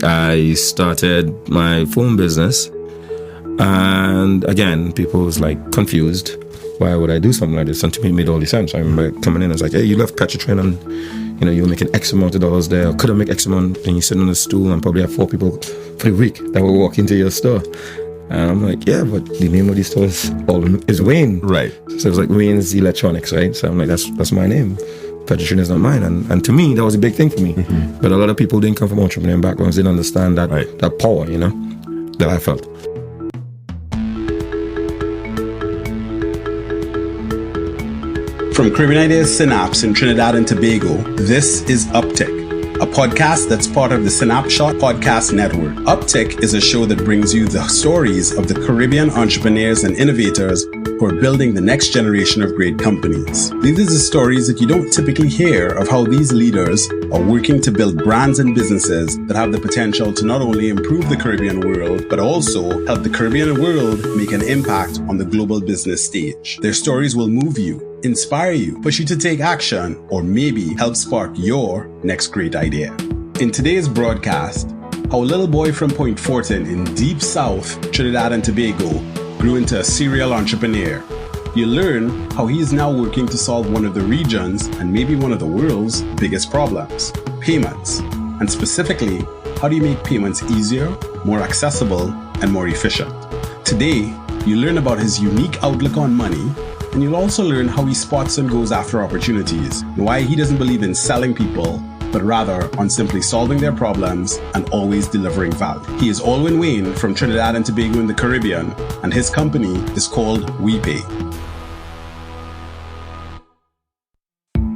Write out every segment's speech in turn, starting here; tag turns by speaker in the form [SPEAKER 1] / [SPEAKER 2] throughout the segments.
[SPEAKER 1] I started my phone business, and again, people was like confused. Why would I do something like this? And to me, it made all the sense. I remember coming in, I was like, hey, you left Petrotrin and you were making X amount of dollars there. Or could I make X amount? And you sit on a stool and probably have 4 people for the week that will walk into your store. And I'm like, yeah, but the name of the store is Wayne.
[SPEAKER 2] Right.
[SPEAKER 1] So it was like Wayne's Electronics, right? So I'm like, that's my name. Petrotrin is not mine. And to me, that was a big thing for me. Mm-hmm. But a lot of people didn't come from entrepreneurial backgrounds, didn't understand that, that power, that I felt.
[SPEAKER 3] From Caribbean Ideas Synapse in Trinidad and Tobago, this is UpTick, a podcast that's part of the Synapshot Podcast Network. UpTick is a show that brings you the stories of the Caribbean entrepreneurs and innovators who are building the next generation of great companies. These are the stories that you don't typically hear of how these leaders are working to build brands and businesses that have the potential to not only improve the Caribbean world, but also help the Caribbean world make an impact on the global business stage. Their stories will move you, inspire you, push you to take action, or maybe help spark your next great idea. In today's broadcast, how a little boy from Point Fortin in deep south Trinidad and Tobago grew into a serial entrepreneur. You learn how he is now working to solve one of the region's and maybe one of the world's biggest problems, payments. And specifically, how do you make payments easier, more accessible, and more efficient? Today, you learn about his unique outlook on money, and you'll also learn how he spots and goes after opportunities, and why he doesn't believe in selling people, but rather on simply solving their problems and always delivering value. He is Aldwyn Wayne from Trinidad and Tobago in the Caribbean, and his company is called WiPAY.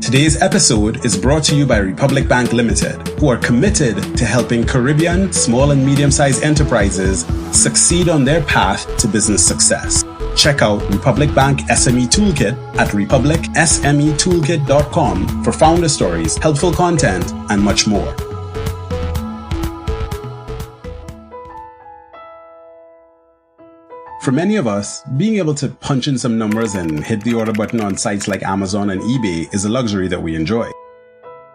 [SPEAKER 3] Today's episode is brought to you by Republic Bank Limited, who are committed to helping Caribbean small and medium-sized enterprises succeed on their path to business success. Check out Republic Bank SME Toolkit at republicsmetoolkit.com for founder stories, helpful content, and much more. For many of us, being able to punch in some numbers and hit the order button on sites like Amazon and eBay is a luxury that we enjoy.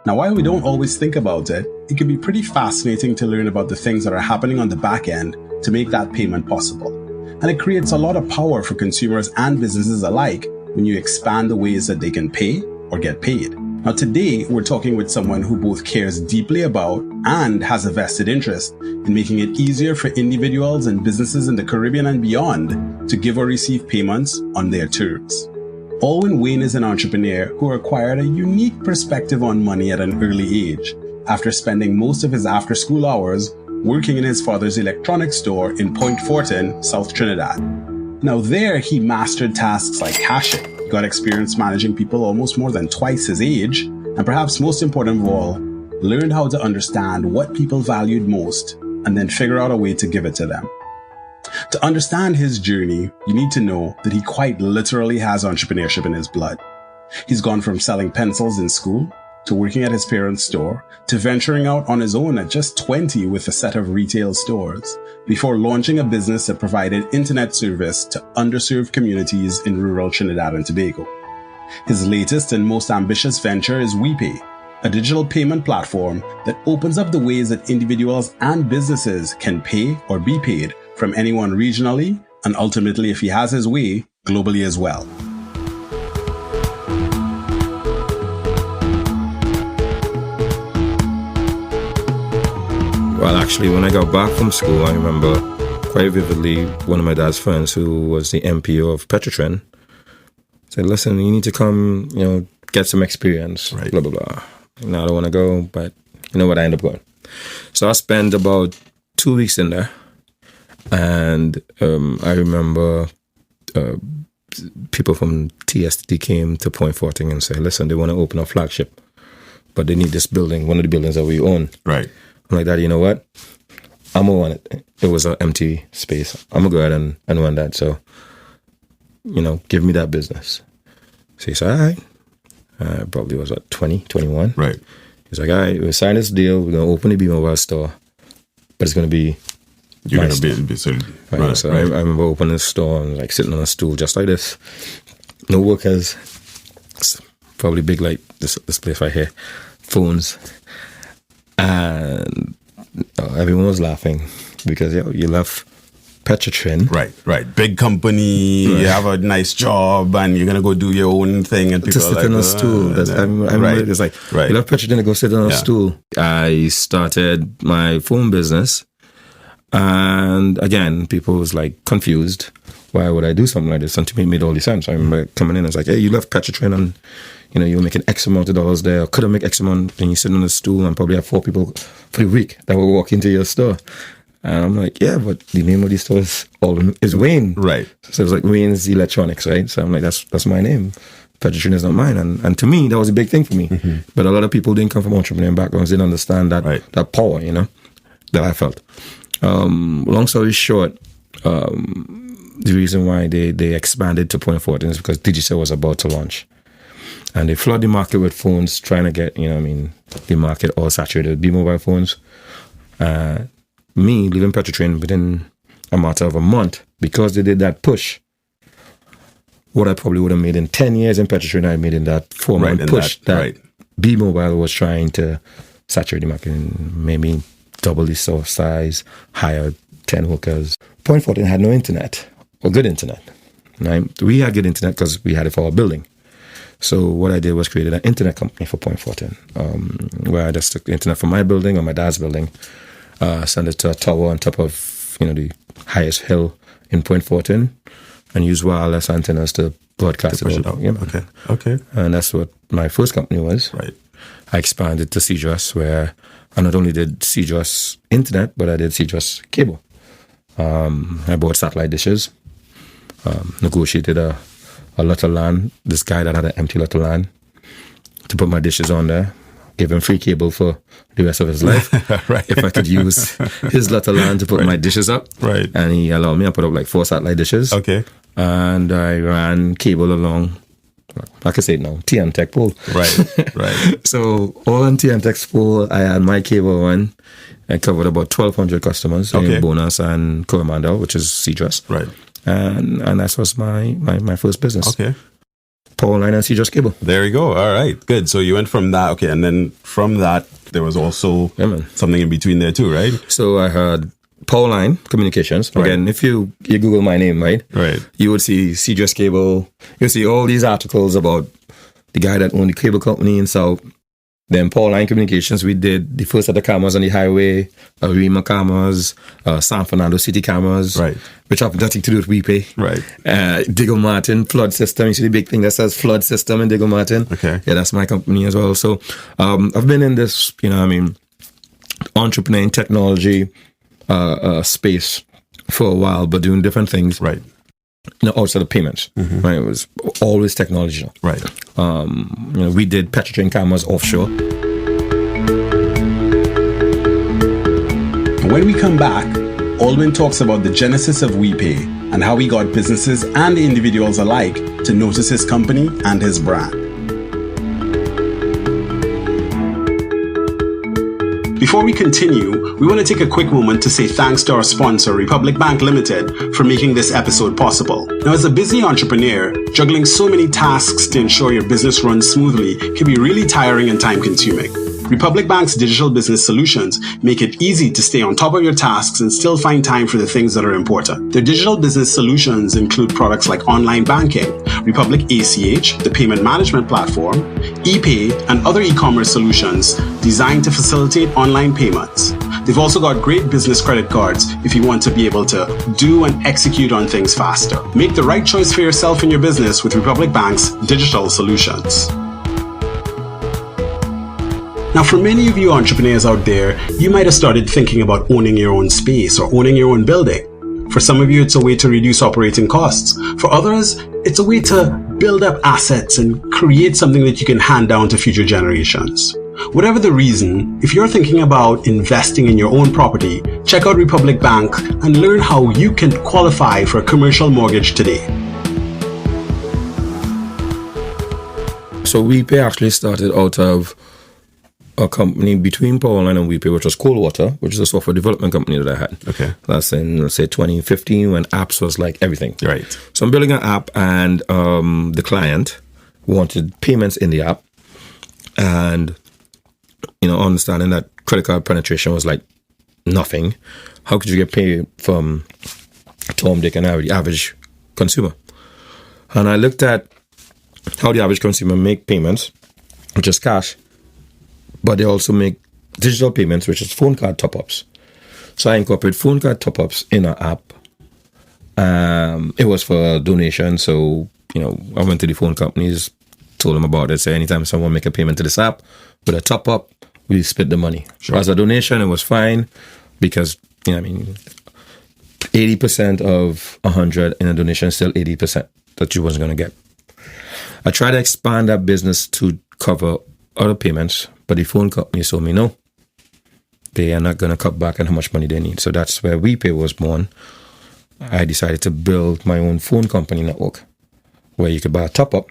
[SPEAKER 3] Now, while we don't always think about it, it can be pretty fascinating to learn about the things that are happening on the back end to make that payment possible. And it creates a lot of power for consumers and businesses alike when you expand the ways that they can pay or get paid. Now today, we're talking with someone who both cares deeply about and has a vested interest in making it easier for individuals and businesses in the Caribbean and beyond to give or receive payments on their terms. Aldwyn Wayne is an entrepreneur who acquired a unique perspective on money at an early age after spending most of his after-school hours working in his father's electronics store in Point Fortin, South Trinidad. Now there, he mastered tasks like cashing, got experience managing people almost more than twice his age, and perhaps most important of all, learned how to understand what people valued most and then figure out a way to give it to them. To understand his journey, you need to know that he quite literally has entrepreneurship in his blood. He's gone from selling pencils in school to working at his parents' store, to venturing out on his own at just 20 with a set of retail stores, before launching a business that provided internet service to underserved communities in rural Trinidad and Tobago. His latest and most ambitious venture is WiPAY, a digital payment platform that opens up the ways that individuals and businesses can pay or be paid from anyone regionally, and ultimately, if he has his way, globally as well.
[SPEAKER 1] Well, actually, when I got back from school, I remember quite vividly one of my dad's friends who was the MPO of Petrotrin said, listen, you need to come, get some experience, right. Blah, blah, blah. Now I don't want to go, but you know what, I end up going. So I spent about 2 weeks in there, and I remember people from TSD came to Point Fortin and said, listen, they want to open a flagship, but they need this building, one of the buildings that we own.
[SPEAKER 2] Right.
[SPEAKER 1] I'm like, Daddy, you know what? I'm going to want it. It was an empty space. I'm going to go ahead and run that. So, give me that business. So he said, all right. Probably was, 20, 21?
[SPEAKER 2] Right.
[SPEAKER 1] He's like, all right, we'll sign this deal. We're going to open the B-Mobile store, but it's going to be
[SPEAKER 2] You're going to be certain.
[SPEAKER 1] Right. So I remember opening the store and sitting on a stool just like this. No workers. It's probably big like this place right here. Phones. And everyone was laughing because you left Petrotrin.
[SPEAKER 2] Right. Big company, you have a nice job, and you're going to go do your own thing, and people
[SPEAKER 1] To
[SPEAKER 2] are
[SPEAKER 1] sit
[SPEAKER 2] like,
[SPEAKER 1] on a stool. It's like, you left Petrotrin to go sit on a stool. I started my phone business, and again, people was like confused. Why would I do something like this? And to me, it made all the sense. I remember coming in, I was like, hey, you left Petrotrin and, you were making X amount of dollars there, or couldn't make X amount, and you sit on a stool and probably have 4 people for the week that will walk into your store. And I'm like, yeah, but the name of the store is Wayne.
[SPEAKER 2] Right.
[SPEAKER 1] So it's like Wayne's Electronics, right? So I'm like, that's my name. Petrotrin is not mine. And to me, that was a big thing for me. Mm-hmm. But a lot of people didn't come from entrepreneurial backgrounds, didn't understand that power, that I felt. Long story short, the reason why they expanded to 0.14 is because Digicel was about to launch. And they flood the market with phones, trying to get, the market all saturated with B-mobile phones. Me leaving Petrotrin within a matter of a month, because they did that push, what I probably would have made in 10 years in Petrotrin, I made in that 4-month push that B-mobile was trying to saturate the market and maybe double the size, hire 10 hookers. 0.14 had no internet, or good internet. Right? We had good internet because we had it for our building. So what I did was created an internet company for 0.14, where I just took the internet from my building or my dad's building, send it to a tower on top of the highest hill in 0.14, and use wireless antennas to broadcast it out. Yeah,
[SPEAKER 2] okay.
[SPEAKER 1] And that's what my first company was.
[SPEAKER 2] Right.
[SPEAKER 1] I expanded to CJOS, where I not only did CJOS internet, but I did CJOS cable. I bought satellite dishes, negotiated a lot of land. This guy that had an empty lot of land to put my dishes on there. Gave him free cable for the rest of his life.
[SPEAKER 2] Right.
[SPEAKER 1] If I could use his lot of land to put my dishes up.
[SPEAKER 2] Right.
[SPEAKER 1] And he allowed me. I put up like 4 satellite dishes.
[SPEAKER 2] Okay.
[SPEAKER 1] And I ran cable along, I can say it now, TM-Tech pole.
[SPEAKER 2] Right.
[SPEAKER 1] So all on TM-Tech's pole, I had my cable on. I covered about 1,200 customers in Bonus and Coromandel, which is CJOS.
[SPEAKER 2] Right.
[SPEAKER 1] And that was my first business.
[SPEAKER 2] Okay.
[SPEAKER 1] Power line and CJOS cable.
[SPEAKER 2] There you go. All right. Good. So you went from that. Okay. And then from that, there was also something in between there too, right?
[SPEAKER 1] So I had power line communications.
[SPEAKER 2] Right.
[SPEAKER 1] Again, if you Google my name, right? You would see CJOS cable. You'll see all these articles about the guy that owned the cable company in South. Then power line communications, we did the first set of cameras on the highway, Rima cameras, San Fernando City cameras, which have nothing to do with WiPAY.
[SPEAKER 2] Right.
[SPEAKER 1] Diggle Martin flood system. You see the big thing that says flood system in Diggle Martin.
[SPEAKER 2] Okay.
[SPEAKER 1] Yeah, that's my company as well. So I've been in this, entrepreneur technology space for a while, but doing different things.
[SPEAKER 2] Right.
[SPEAKER 1] Outside of payments, right? It was always technology.
[SPEAKER 2] Right.
[SPEAKER 1] We did Petrotrin cameras offshore.
[SPEAKER 3] And when we come back, Aldwyn talks about the genesis of WiPAY and how he got businesses and individuals alike to notice his company and his brand. Before we continue, we want to take a quick moment to say thanks to our sponsor, Republic Bank Limited, for making this episode possible. Now, as a busy entrepreneur, juggling so many tasks to ensure your business runs smoothly can be really tiring and time-consuming. Republic Bank's digital business solutions make it easy to stay on top of your tasks and still find time for the things that are important. Their digital business solutions include products like online banking, Republic ACH, the payment management platform, ePay, and other e-commerce solutions designed to facilitate online payments. They've also got great business credit cards if you want to be able to do and execute on things faster. Make the right choice for yourself and your business with Republic Bank's digital solutions. Now, for many of you entrepreneurs out there, you might have started thinking about owning your own space or owning your own building. For some of you, it's a way to reduce operating costs. For others, it's a way to build up assets and create something that you can hand down to future generations. Whatever the reason, if you're thinking about investing in your own property, check out Republic Bank and learn how you can qualify for a commercial mortgage today.
[SPEAKER 1] So WiPAY actually started out of a company between Powerline and WiPAY, which was Coldwater, which is a software development company that I had.
[SPEAKER 2] Okay.
[SPEAKER 1] That's in, let's say, 2015, when apps was like everything.
[SPEAKER 2] Right.
[SPEAKER 1] So I'm building an app, and the client wanted payments in the app, and understanding that credit card penetration was like nothing, how could you get paid from Tom, Dick, and Harry, the average consumer? And I looked at how the average consumer make payments, which is cash, but they also make digital payments, which is phone card top-ups. So I incorporate phone card top-ups in our app. It was for a donation, so I went to the phone companies, told them about it. So anytime someone make a payment to this app with a top-up, we split the money. Sure. As a donation, it was fine because 80% of 100 in a donation is still 80% that you wasn't going to get. I tried to expand that business to cover other payments, but the phone companies told me no. They are not going to cut back on how much money they need. So that's where WiPAY was born. I decided to build my own phone company network where you could buy a top-up,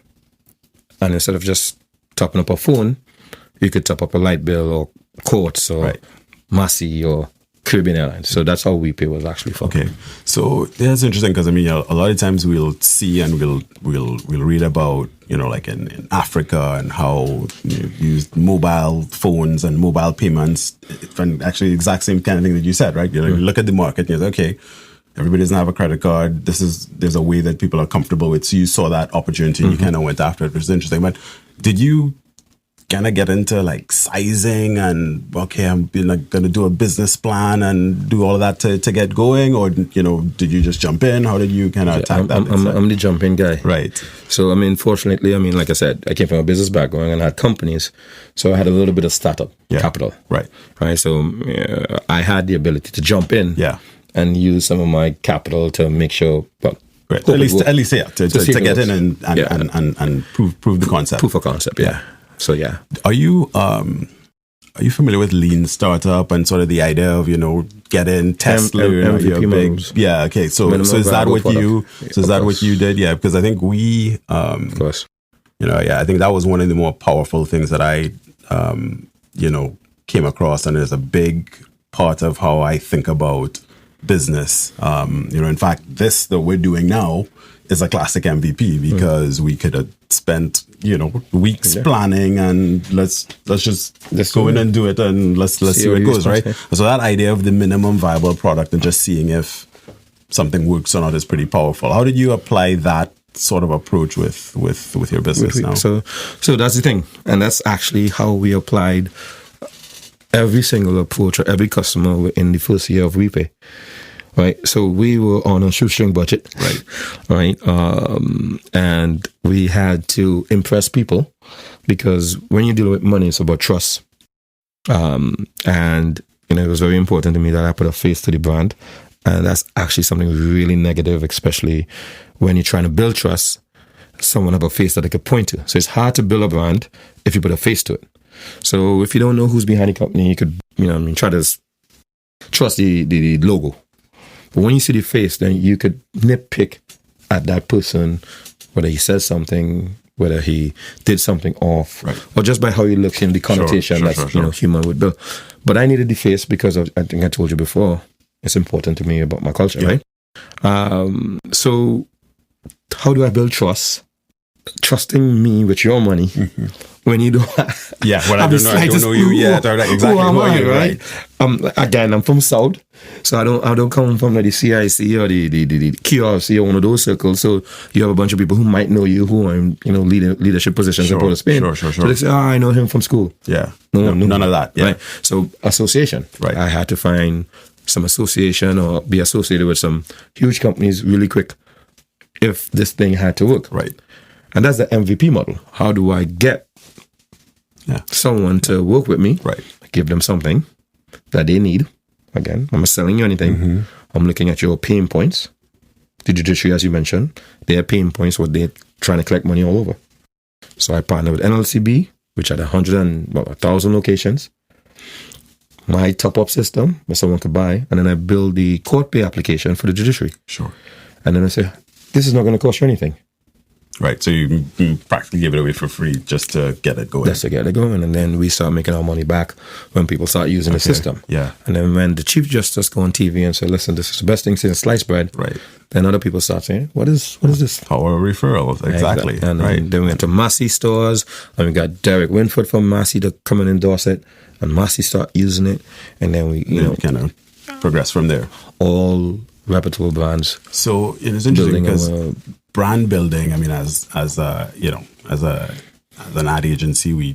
[SPEAKER 1] and instead of just topping up a phone, you could top up a light bill or Courts or Massey or Caribbean Airlines. So that's how WiPAY was actually formed. Okay,
[SPEAKER 2] so that's interesting because a lot of times we'll see and we'll read about like in Africa and how you use mobile phones and mobile payments, and actually the exact same kind of thing that you said, right? You look at the market and you're like, okay, everybody doesn't have a credit card. There's a way that people are comfortable with. So you saw that opportunity and you kind of went after it, which is interesting. But did you kind of get into like sizing and, okay, I'm going to do a business plan and do all of that to get going? Or, did you just jump in? How did you kind of attack that?
[SPEAKER 1] I'm the jumping guy.
[SPEAKER 2] Right.
[SPEAKER 1] So, fortunately, like I said, I came from a business background and had companies. So I had a little bit of startup capital.
[SPEAKER 2] Right.
[SPEAKER 1] So I had the ability to jump in.
[SPEAKER 2] Yeah.
[SPEAKER 1] And use some of my capital to make sure,
[SPEAKER 2] to get in and prove the concept.
[SPEAKER 1] Proof of concept, yeah. So yeah.
[SPEAKER 2] Are you familiar with lean startup and sort of the idea of get in, test, learn,
[SPEAKER 1] MVP models.
[SPEAKER 2] Yeah. Okay. So is that what you? So is that what you did? Yeah. Because I think we,
[SPEAKER 1] of course,
[SPEAKER 2] I think that was one of the more powerful things that I, came across, and it's a big part of how I think about business. In fact, this that we're doing now is a classic MVP because we could have spent, weeks planning and let's go in and do it and let's see where it goes, right? So that idea of the minimum viable product and just seeing if something works or not is pretty powerful. How did you apply that sort of approach with your business now?
[SPEAKER 1] So that's the thing, and that's actually how we applied every single approach or every customer in the first year of WiPAY. Right, so we were on a shoestring budget, right, and we had to impress people because when you deal with money, it's about trust, and it was very important to me that I put a face to the brand, and that's actually something really negative, especially when you're trying to build trust. Someone have a face that they could point to, so it's hard to build a brand if you put a face to it. So if you don't know who's behind the company, you could, try to trust the logo. But when you see the face, then you could nitpick at that person, whether he says something, whether he did something off, or just by how he looks in the connotation human would build. But I needed the face because I think I told you before, it's important to me about my culture, right? So how do I build trust? Trusting me with your money when you don't have
[SPEAKER 2] when I don't know you yet. Exactly
[SPEAKER 1] who am I, right? Again, I'm from South, so I don't come from the CIC or the QRC or one of those circles. So you have a bunch of people who might know you who are in leadership positions in Port of Spain.
[SPEAKER 2] Sure.
[SPEAKER 1] So they say, I know him from school.
[SPEAKER 2] Yeah,
[SPEAKER 1] no,
[SPEAKER 2] none of that. Yeah.
[SPEAKER 1] Right. So association. Right. I had to find some association or be associated with some huge companies really quick if this thing had to work.
[SPEAKER 2] Right.
[SPEAKER 1] And that's the MVP model. How do I get someone to work with me?
[SPEAKER 2] Right.
[SPEAKER 1] Give them something that they need. Again, I'm not selling you anything. I'm looking at your pain points. The judiciary, as you mentioned, their pain points, what they're trying to collect money all over. So I partnered with NLCB, which had 1,000 locations. My top-up system, where someone could buy, and then I build the court pay application for the judiciary.
[SPEAKER 2] Sure.
[SPEAKER 1] And then I say, this is not going to cost you anything.
[SPEAKER 2] Right. So you practically give it away for free just to get it going.
[SPEAKER 1] Just to get it going. And then we start making our money back when people start using the system.
[SPEAKER 2] Yeah.
[SPEAKER 1] And then when the Chief Justice go on TV and say, listen, this is the best thing since sliced bread.
[SPEAKER 2] Right.
[SPEAKER 1] Then other people start saying, what is this?
[SPEAKER 2] Power of referrals. Exactly.
[SPEAKER 1] And then we went to Massey stores, and we got Derek Winford from Massey to come and endorse it. And Massey start using it. And then we, you know,
[SPEAKER 2] kind of progress from there.
[SPEAKER 1] All reputable brands.
[SPEAKER 2] So it is interesting because brand building, I mean, as an ad agency, we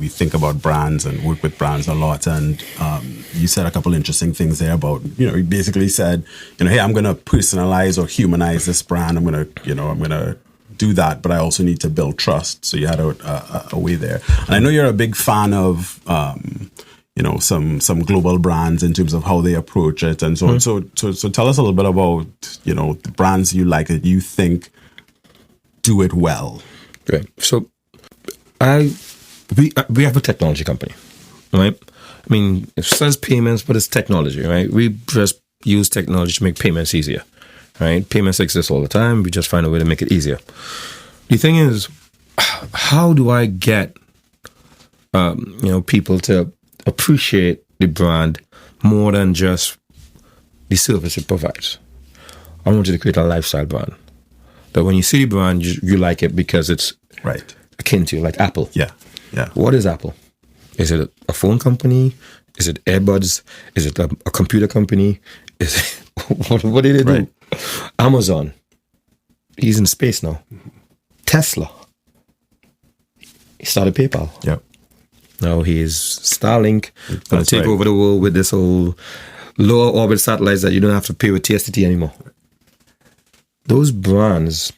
[SPEAKER 2] think about brands and work with brands a lot. And you said a couple interesting things there about, you know, you basically said, you know, hey, I'm going to personalize or humanize this brand. I'm going to do that, but I also need to build trust. So you had a way there. And I know you're a big fan of, some global brands in terms of how they approach it and so on. So tell us a little bit about, you know, the brands you like that you think do it well.
[SPEAKER 1] Right. So we have a technology company, right? I mean, it says payments, but it's technology, right? We just use technology to make payments easier, right? Payments exist all the time. We just find a way to make it easier. The thing is, how do I get, people to appreciate the brand more than just the service it provides? I want you to create a lifestyle brand. That when you see the brand, you like it because it's
[SPEAKER 2] right
[SPEAKER 1] akin to, like Apple.
[SPEAKER 2] Yeah.
[SPEAKER 1] What is Apple? Is it a phone company? Is it earbuds? Is it a computer company? Is it, what do they do?
[SPEAKER 2] Right.
[SPEAKER 1] Amazon. He's in space now. Tesla. He started PayPal.
[SPEAKER 2] Yep.
[SPEAKER 1] Now he's Starlink, going to take over the world with this whole lower orbit satellites that you don't have to pay with TSTT anymore. Those brands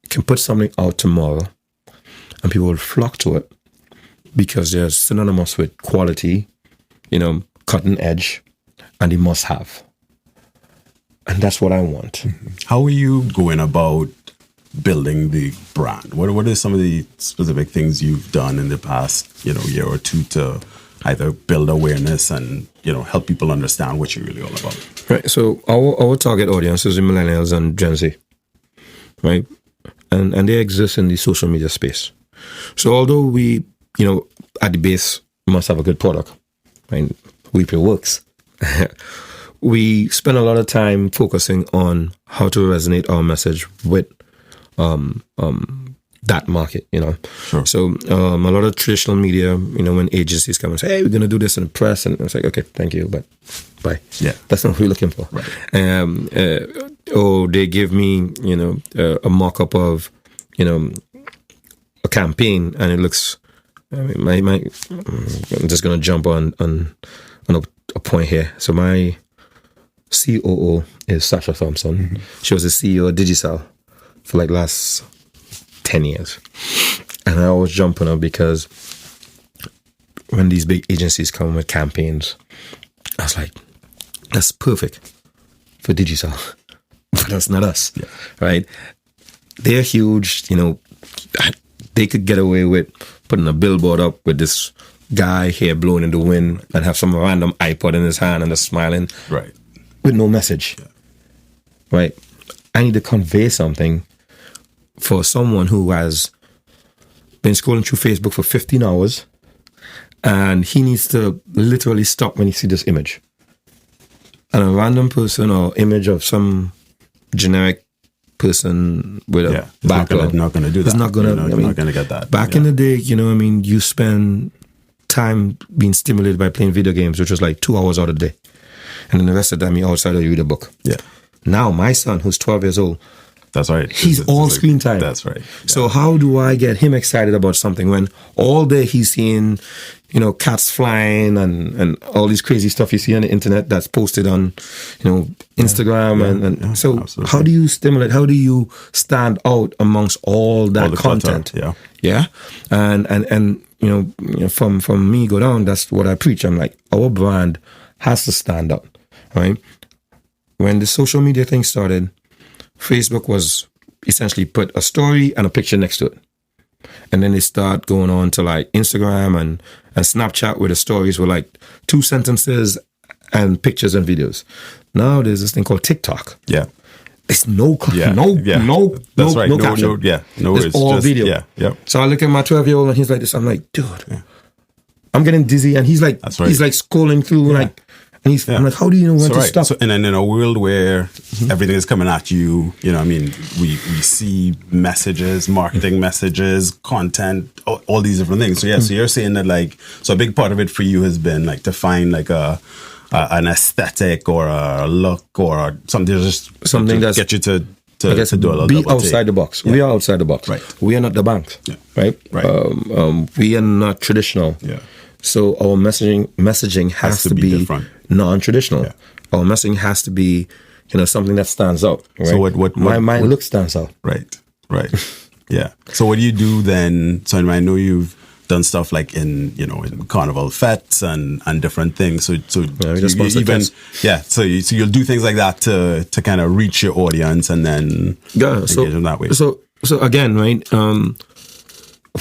[SPEAKER 1] can put something out tomorrow and people will flock to it because they're synonymous with quality, you know, cutting edge, and the must have. And that's what I want.
[SPEAKER 2] How are you going about building the brand? What are some of the specific things you've done in the past, year or two to either build awareness and, help people understand what you're really all about?
[SPEAKER 1] Right. So our target audience is the millennials and Gen Z, right? And they exist in the social media space. So although we, at the base must have a good product, right? WiPAY works. We spend a lot of time focusing on how to resonate our message with that market,
[SPEAKER 2] Sure.
[SPEAKER 1] So a lot of traditional media, when agencies come and say, hey, we're going to do this in the press, and it's like, okay, thank you, but bye.
[SPEAKER 2] Yeah.
[SPEAKER 1] That's not what we're looking for.
[SPEAKER 2] Right.
[SPEAKER 1] Or they give me, a mock-up of, a campaign, and it looks, I'm just going to jump on a point here. So my COO is Sasha Thompson. Mm-hmm. She was the CEO of Digicel for like last 10 years. And I always jump on her because when these big agencies come with campaigns, I was like, that's perfect for Digicel. But that's not us, right? They're huge, they could get away with putting a billboard up with this guy hair blowing in the wind and have some random iPod in his hand and just smiling.
[SPEAKER 2] Right.
[SPEAKER 1] With no message. Yeah. Right? I need to convey something for someone who has been scrolling through Facebook for 15 hours and he needs to literally stop when he sees this image. And a random person or image of some generic person with a background.
[SPEAKER 2] Not going to do that.
[SPEAKER 1] It's not going to.
[SPEAKER 2] You're not going to get that.
[SPEAKER 1] Back in the day, you spend time being stimulated by playing video games, which was like 2 hours out of the day. And then the rest of the time, you're outside or you read a book.
[SPEAKER 2] Yeah.
[SPEAKER 1] Now, my son, who's 12 years old,
[SPEAKER 2] that's right.
[SPEAKER 1] He's all screen time.
[SPEAKER 2] That's right. Yeah.
[SPEAKER 1] So how do I get him excited about something when all day he's seeing, cats flying and all these crazy stuff you see on the internet that's posted on, Instagram so absolutely. How do you stimulate? How do you stand out amongst all that content?
[SPEAKER 2] Clutter,
[SPEAKER 1] yeah. And from me go down, that's what I preach. I'm like, our brand has to stand out, right? When the social media thing started, Facebook was essentially put a story and a picture next to it. And then they start going on to like Instagram and Snapchat where the stories were like 2 sentences and pictures and videos. Now there's this thing called TikTok.
[SPEAKER 2] Yeah.
[SPEAKER 1] It's no
[SPEAKER 2] That's right.
[SPEAKER 1] no caption.
[SPEAKER 2] No,
[SPEAKER 1] it's all
[SPEAKER 2] just
[SPEAKER 1] video.
[SPEAKER 2] Yeah. Yep.
[SPEAKER 1] So I look at my 12-year-old and he's like this. I'm like, dude, I'm getting dizzy, and he's like,
[SPEAKER 2] That's right.
[SPEAKER 1] he's like scrolling through like, and he's I'm like, how do you know when to stop?
[SPEAKER 2] So, and then in a world where everything is coming at you, you know, I mean, we see messages, marketing messages, content, all these different things. So so you're saying that like, so a big part of it for you has been like to find like an aesthetic or a look or something that's get you to do a little
[SPEAKER 1] be outside the box. We are outside the box.
[SPEAKER 2] Right.
[SPEAKER 1] We are not the bank.
[SPEAKER 2] Yeah.
[SPEAKER 1] Right. We are not traditional.
[SPEAKER 2] Yeah.
[SPEAKER 1] So our messaging has to be
[SPEAKER 2] different.
[SPEAKER 1] Non-traditional.
[SPEAKER 2] Yeah.
[SPEAKER 1] Our messaging has to be, something that stands out. Right?
[SPEAKER 2] So what
[SPEAKER 1] my look stands out.
[SPEAKER 2] Right. Yeah. So what do you do then? So I know you've done stuff like in carnival fetes and different things. So you'll do things like that to kind of reach your audience and then engage them that way.
[SPEAKER 1] So again, right?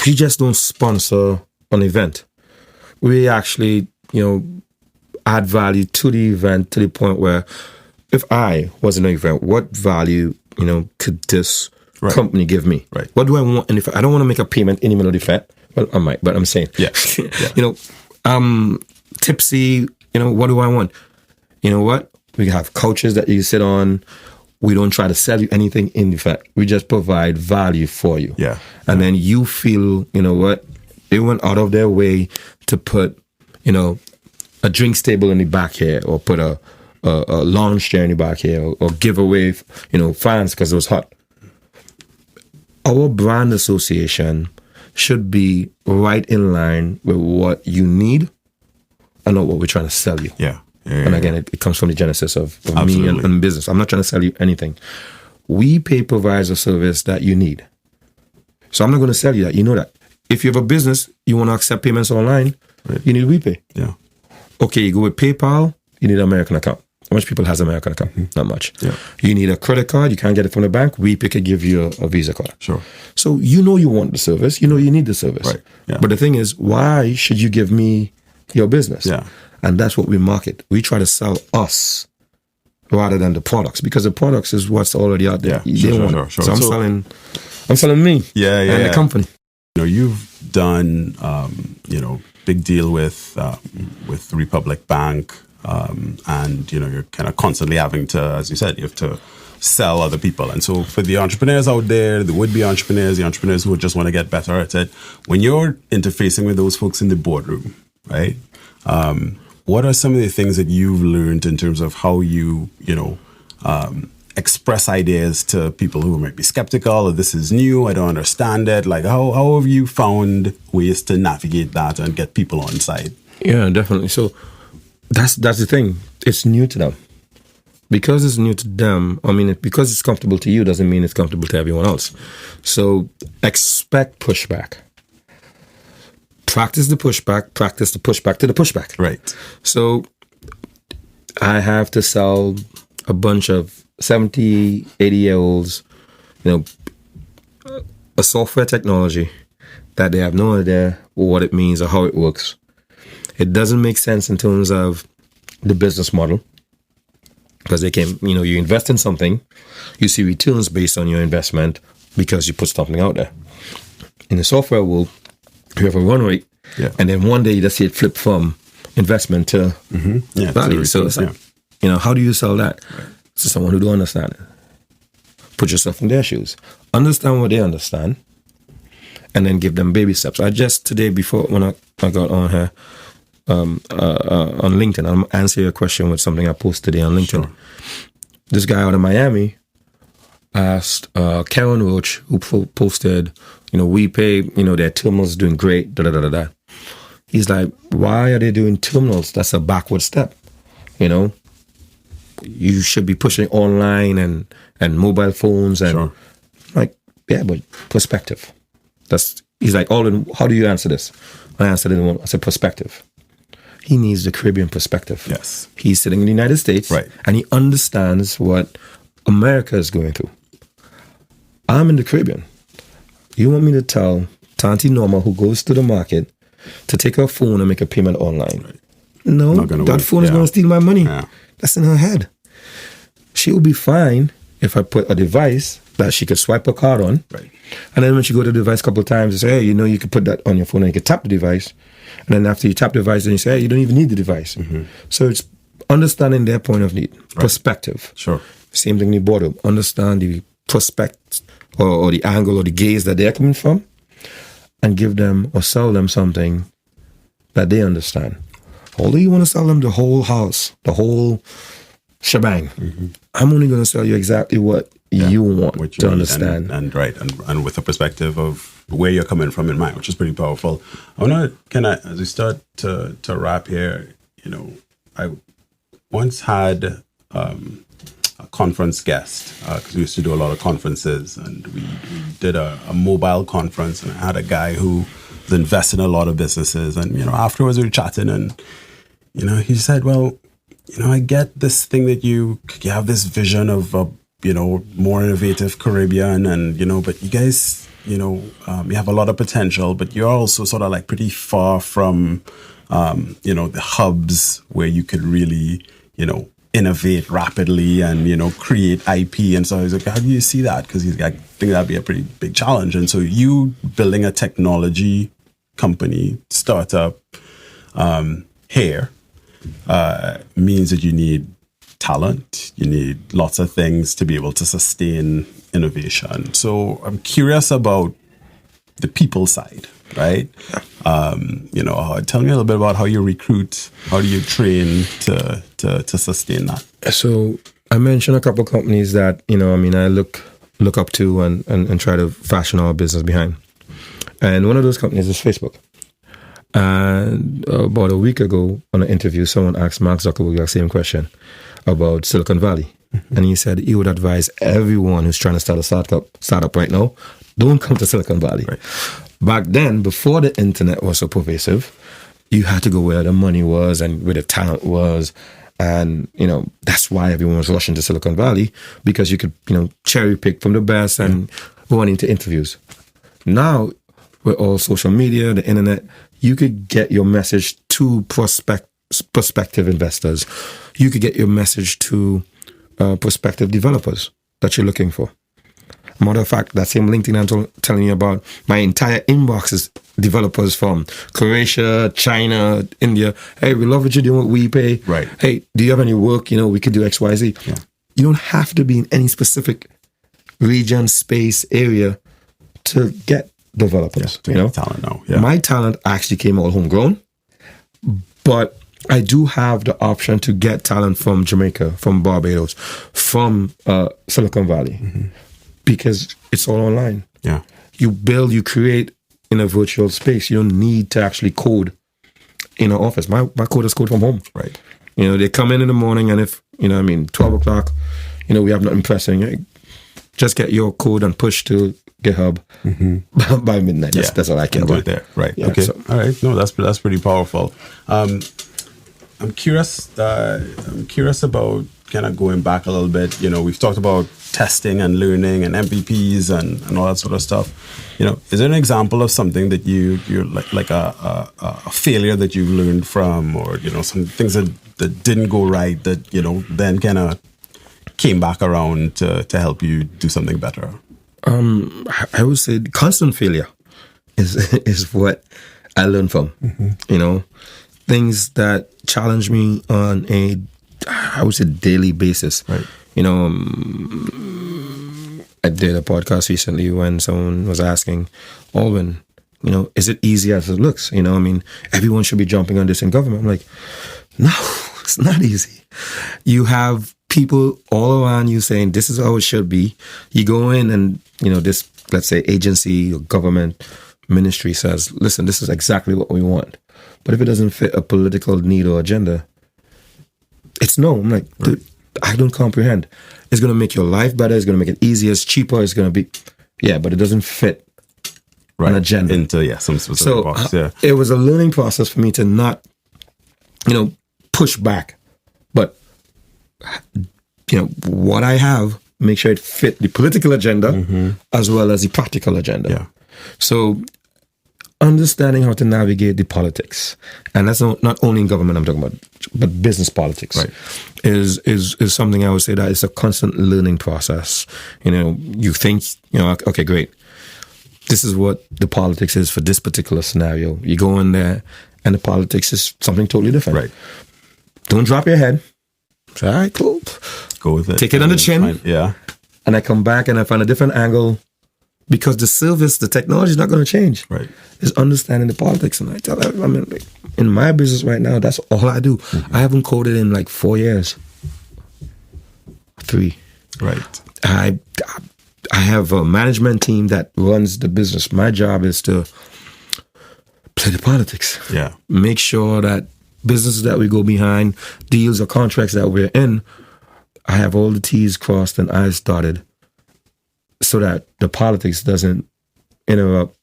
[SPEAKER 1] We just don't sponsor an event. We actually, add value to the event to the point where if I was in an event, what value, could this company give me?
[SPEAKER 2] Right.
[SPEAKER 1] What do I want? And if I don't want to make a payment in the middle of the event, well, I might, but I'm saying, tipsy, what do I want? You know what? We have couches that you sit on. We don't try to sell you anything in the fact. We just provide value for you.
[SPEAKER 2] Yeah.
[SPEAKER 1] And then you feel, what? They went out of their way to put, a drinks table in the back here, or put a lounge chair in the back here, or give away, fans because it was hot. Our brand association should be right in line with what you need and not what we're trying to sell you.
[SPEAKER 2] Yeah.
[SPEAKER 1] And again, it comes from the genesis of me and business. I'm not trying to sell you anything. WiPAY provides a service that you need. So I'm not going to sell you that. You know that. If you have a business, you want to accept payments online, you need WiPAY.
[SPEAKER 2] Yeah.
[SPEAKER 1] Okay, you go with PayPal, you need an American account. How much people has an American account? Not much.
[SPEAKER 2] Yeah.
[SPEAKER 1] You need a credit card, you can't get it from the bank, WiPAY could give you a Visa card.
[SPEAKER 2] Sure.
[SPEAKER 1] So you want the service, you need the service.
[SPEAKER 2] Right. Yeah.
[SPEAKER 1] But the thing is, why should you give me your business?
[SPEAKER 2] Yeah.
[SPEAKER 1] And that's what we market. We try to sell us rather than the products, because the products is what's already out there.
[SPEAKER 2] Sure.
[SPEAKER 1] So I'm selling me and the company.
[SPEAKER 2] You've done, big deal with Republic Bank, and you're kind of constantly having to, as you said, you have to sell other people. And so for the entrepreneurs out there, the would-be entrepreneurs, the entrepreneurs who just want to get better at it, when you're interfacing with those folks in the boardroom, right? What are some of the things that you've learned in terms of how you express ideas to people who might be skeptical, or this is new, I don't understand it? Like, how have you found ways to navigate that and get people on side?
[SPEAKER 1] Yeah, definitely. So that's the thing. It's new to them. Because it's new to them, because it's comfortable to you doesn't mean it's comfortable to everyone else. So expect pushback. Practice the pushback to the pushback.
[SPEAKER 2] Right.
[SPEAKER 1] So I have to sell a bunch of 70, 80-year-olds, a software technology that they have no idea what it means or how it works. It doesn't make sense in terms of the business model, because they can, you invest in something, you see returns based on your investment because you put something out there. In the software world, you have a run rate, and then one day you just see it flip from investment to value. So it's like, how do you sell that? Right. To someone who don't understand it. Put yourself in their shoes. Understand what they understand, and then give them baby steps. I just today, before when I got on here on LinkedIn, I'll answer your question with something I posted today on LinkedIn. Sure. This guy out of Miami asked Karen Roach, who posted, WiPAY, their terminals doing great, da-da-da-da-da. He's like, why are they doing terminals? That's a backward step, You should be pushing online and mobile phones and
[SPEAKER 2] sure.
[SPEAKER 1] Like, yeah, but perspective. He's like, Aldwyn, how do you answer this? I answered it. I said perspective. He needs the Caribbean perspective.
[SPEAKER 2] Yes.
[SPEAKER 1] He's sitting in the United States,
[SPEAKER 2] right,
[SPEAKER 1] and he understands what America is going through. I'm in the Caribbean. You want me to tell Tanti Norma, who goes to the market, to take her phone and make a payment online? Right. No, that phone is going to steal my money. Yeah. That's in her head. She will be fine if I put a device that she could swipe a card on,
[SPEAKER 2] Right.
[SPEAKER 1] and then when she go to the device a couple of times, they say, hey, you could put that on your phone and you could tap the device. And then after you tap the device, then you say, hey, you don't even need the device. So it's understanding their point of need, perspective.
[SPEAKER 2] Sure.
[SPEAKER 1] Same thing in the boardroom. Understand the prospect or the angle or the gaze that they're coming from, and give them or sell them something that they understand. Although you want to sell them the whole house, the whole shebang, I'm only going to sell you exactly what you want
[SPEAKER 2] What you
[SPEAKER 1] to
[SPEAKER 2] need
[SPEAKER 1] understand.
[SPEAKER 2] and with a perspective of where you're coming from in mind, which is pretty powerful. I want to as we start to wrap here, I once had a conference guest because we used to do a lot of conferences, and we did a mobile conference, and I had a guy who was invested in a lot of businesses, and afterwards we were chatting, and he said, well, I get this thing that you have this vision of a more innovative Caribbean, and but you guys you have a lot of potential, but you're also sort of like pretty far from the hubs where you could really innovate rapidly and create IP. And so I was like, how do you see that? Because I think that'd be a pretty big challenge. And so you building a technology company startup here means that you need talent, you need lots of things to be able to sustain innovation. So I'm curious about the people side, right? Tell me a little bit about how you recruit, how do you train to sustain that?
[SPEAKER 1] So I mentioned a couple of companies that I look up to and try to fashion our business behind. And one of those companies is Facebook. And about a week ago on an interview, someone asked Mark Zuckerberg the same question about Silicon Valley. And he said he would advise everyone who's trying to start a startup right now, don't come to Silicon Valley.
[SPEAKER 2] Right.
[SPEAKER 1] Back then, before the internet was so pervasive, you had to go where the money was and where the talent was. And, that's why everyone was rushing to Silicon Valley, because you could, cherry pick from the best and go on into interviews. Now, with all social media, the internet, you could get your message to prospective investors. You could get your message to prospective developers that you're looking for. Matter of fact, that same LinkedIn I'm telling you about, my entire inbox is developers from Croatia, China, India. Hey, we love what you're doing with WiPAY.
[SPEAKER 2] Right.
[SPEAKER 1] Hey, do you have any work? We could do X, Y, Z. Yeah. You don't have to be in any specific region, space, area to get developers.
[SPEAKER 2] Talent now. Yeah.
[SPEAKER 1] My talent actually came all homegrown, but I do have the option to get talent from Jamaica, from Barbados, from Silicon Valley, because it's all online.
[SPEAKER 2] Yeah.
[SPEAKER 1] You build, you create in a virtual space. You don't need to actually code in an office. My code is code from home.
[SPEAKER 2] Right.
[SPEAKER 1] They come in the morning, and if, 12 o'clock, we have nothing pressing, just get your code and push to GitHub by midnight. That's all I can do.
[SPEAKER 2] There. Right.
[SPEAKER 1] Yeah,
[SPEAKER 2] okay.
[SPEAKER 1] So.
[SPEAKER 2] All right. No, that's pretty powerful. I'm curious about kind of going back a little bit. We've talked about testing and learning and MVPs and all that sort of stuff. Is there an example of something that you're like a failure that you've learned from, or some things that didn't go right that then kind of came back around to help you do something better?
[SPEAKER 1] I would say constant failure is what I learned from. Things that challenge me on I would say daily basis. Right. I did a podcast recently when someone was asking, Aldwyn, is it easy as it looks? Everyone should be jumping on this in government. I'm like, no, it's not easy. You have people all around you saying this is how it should be. You go in and, this, let's say, agency or government ministry says, listen, this is exactly what we want. But if it doesn't fit a political need or agenda, it's no. I'm like, dude, I don't comprehend. It's going to make your life better. It's going to make it easier. It's cheaper. It's going to be, but it doesn't fit an agenda.
[SPEAKER 2] Into, some specific box. Yeah.
[SPEAKER 1] It was a learning process for me to not, push back. But, what I have, make sure it fit the political agenda as well as the practical agenda.
[SPEAKER 2] Yeah.
[SPEAKER 1] So understanding how to navigate the politics, and that's not only in government I'm talking about, but business politics,
[SPEAKER 2] Right.
[SPEAKER 1] is something I would say that it's a constant learning process. You think, okay, great. This is what the politics is for this particular scenario. You go in there, and the politics is something totally different.
[SPEAKER 2] Right.
[SPEAKER 1] Don't drop your head. Say, all right, cool.
[SPEAKER 2] Go with it.
[SPEAKER 1] Take it on the chin.
[SPEAKER 2] Yeah.
[SPEAKER 1] And I come back and I find a different angle, because the service, the technology is not going to change.
[SPEAKER 2] Right.
[SPEAKER 1] It's understanding the politics. And I tell everyone, in my business right now, that's all I do. I haven't coded in like 4 years. 3.
[SPEAKER 2] Right.
[SPEAKER 1] I have a management team that runs the business. My job is to play the politics.
[SPEAKER 2] Yeah.
[SPEAKER 1] Make sure that businesses that we go behind, deals or contracts that we're in, I have all the T's crossed and I's dotted, so that the politics doesn't interrupt,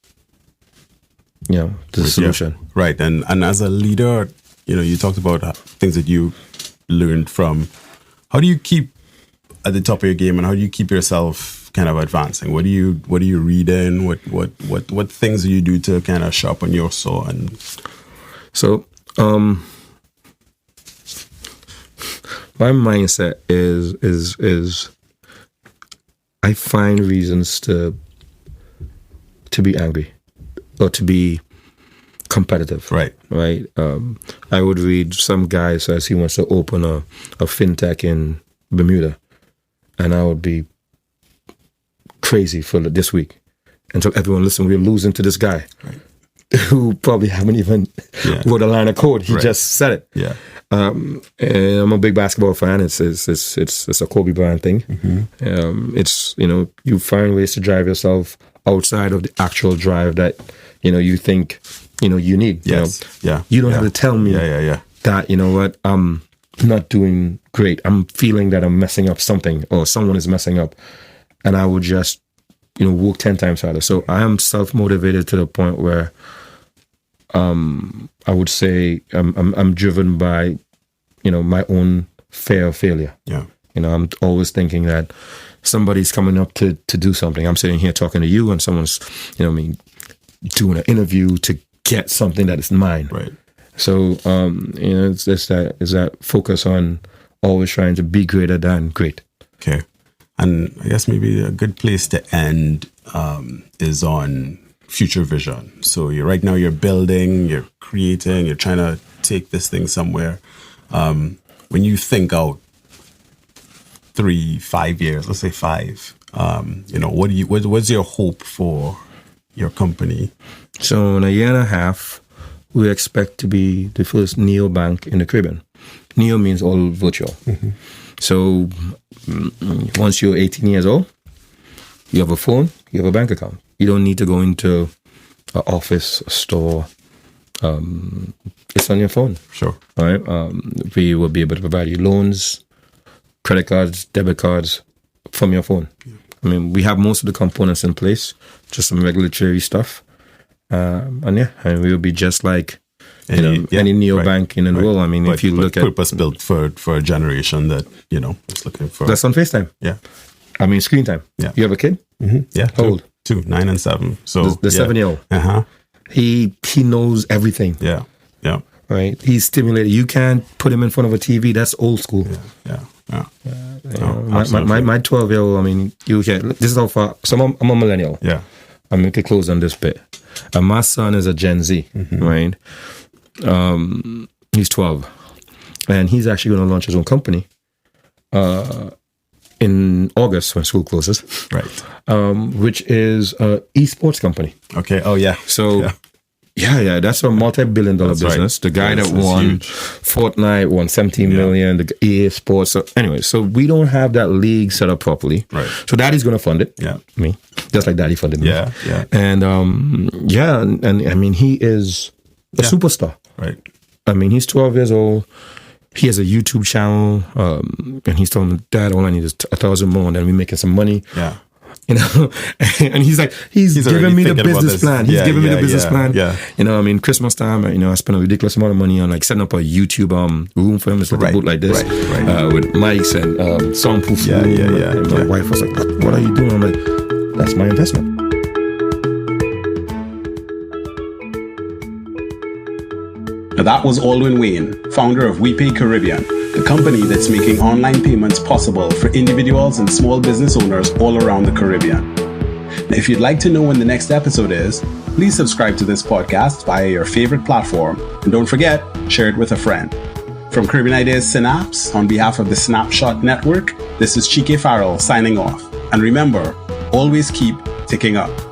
[SPEAKER 1] the solution.
[SPEAKER 2] Yeah. Right. And as a leader, you talked about things that you learned from. How do you keep at the top of your game, and how do you keep yourself kind of advancing? What are you reading? What things do you do to kind of sharpen your saw? And
[SPEAKER 1] so, my mindset is I find reasons to be angry or to be competitive.
[SPEAKER 2] Right.
[SPEAKER 1] Right. I would read some guy says he wants to open a fintech in Bermuda, and I would be crazy for this week. And so everyone, listen, we're losing to this guy, right, who probably haven't even wrote a line of code. He just said it.
[SPEAKER 2] Yeah.
[SPEAKER 1] And I'm a big basketball fan. It's a Kobe Bryant thing. Mm-hmm. It's you find ways to drive yourself outside of the actual drive that you think you need.
[SPEAKER 2] Yes.
[SPEAKER 1] You don't have to tell me that I'm not doing great. I'm feeling that I'm messing up something, or someone is messing up, and I would just work 10 times harder. So I am self-motivated to the point where I would say I'm driven by, my own fear of failure.
[SPEAKER 2] Yeah.
[SPEAKER 1] I'm always thinking that somebody's coming up to do something. I'm sitting here talking to you, and someone's, doing an interview to get something that is mine.
[SPEAKER 2] Right.
[SPEAKER 1] So, it's that focus on always trying to be greater than great.
[SPEAKER 2] Okay. And I guess maybe a good place to end is on future vision. So right now you're building, you're creating, you're trying to take this thing somewhere. When you think out 3-5 years, let's say 5, what's your hope for your company?
[SPEAKER 1] So in a year and a half, we expect to be the first neobank in the Caribbean. Neo means all virtual. Mm-hmm. So once you're 18 years old, you have a phone, you have a bank account. You don't need to go into an office, a store. It's on your phone.
[SPEAKER 2] Sure.
[SPEAKER 1] All right. We will be able to provide you loans, credit cards, debit cards from your phone. Yeah. I mean, we have most of the components in place, just some regulatory stuff. And we will be just like any neobank in the world. I mean, if you look at
[SPEAKER 2] purpose built for a generation that is looking for.
[SPEAKER 1] That's on FaceTime.
[SPEAKER 2] Yeah,
[SPEAKER 1] I mean screen time. Yeah, you have a kid.
[SPEAKER 2] Mm-hmm. Yeah,
[SPEAKER 1] how old?
[SPEAKER 2] 2, 9 and 7. So
[SPEAKER 1] the 7-year-old. He knows everything.
[SPEAKER 2] Yeah.
[SPEAKER 1] Right. He's stimulated. You can't put him in front of a TV. That's old school.
[SPEAKER 2] Yeah.
[SPEAKER 1] My 12-year-old. I mean, you can. This is how far. So I'm a millennial.
[SPEAKER 2] Yeah.
[SPEAKER 1] I mean, we could close on this bit. And my son is a Gen Z, right? He's 12. And he's actually going to launch his own company in August when school closes.
[SPEAKER 2] Right.
[SPEAKER 1] Which is an esports company.
[SPEAKER 2] Okay. Oh, yeah.
[SPEAKER 1] So, yeah, that's a multi-billion-dollar business. Right. The guy that won Fortnite won 17 million, the EA Sports. So anyway, so we don't have that league set up properly.
[SPEAKER 2] Right.
[SPEAKER 1] So Daddy's going to fund it.
[SPEAKER 2] Yeah.
[SPEAKER 1] Me. Just like Daddy funded me.
[SPEAKER 2] Yeah.
[SPEAKER 1] And, and I mean, he is a superstar.
[SPEAKER 2] Right.
[SPEAKER 1] I mean, he's 12 years old. He has a YouTube channel. And he's telling me, Dad, all I need is 1,000 more, and then we're making some money.
[SPEAKER 2] Yeah.
[SPEAKER 1] And he's like, he's giving me the business plan. He's giving me the business plan.
[SPEAKER 2] Yeah.
[SPEAKER 1] I mean, Christmas time, I spent a ridiculous amount of money on like setting up a YouTube room for him. It's like a booth like this with mics and soundproof room. And my wife was like, what are you doing? I'm like, that's my investment.
[SPEAKER 3] Now that was Aldwyn Wayne, founder of WiPAY Caribbean, the company that's making online payments possible for individuals and small business owners all around the Caribbean. Now, if you'd like to know when the next episode is, please subscribe to this podcast via your favorite platform. And don't forget, share it with a friend. From Caribbean Ideas Synapse, on behalf of the Snapshot Network, this is Chike Farrell signing off. And remember, always keep ticking up.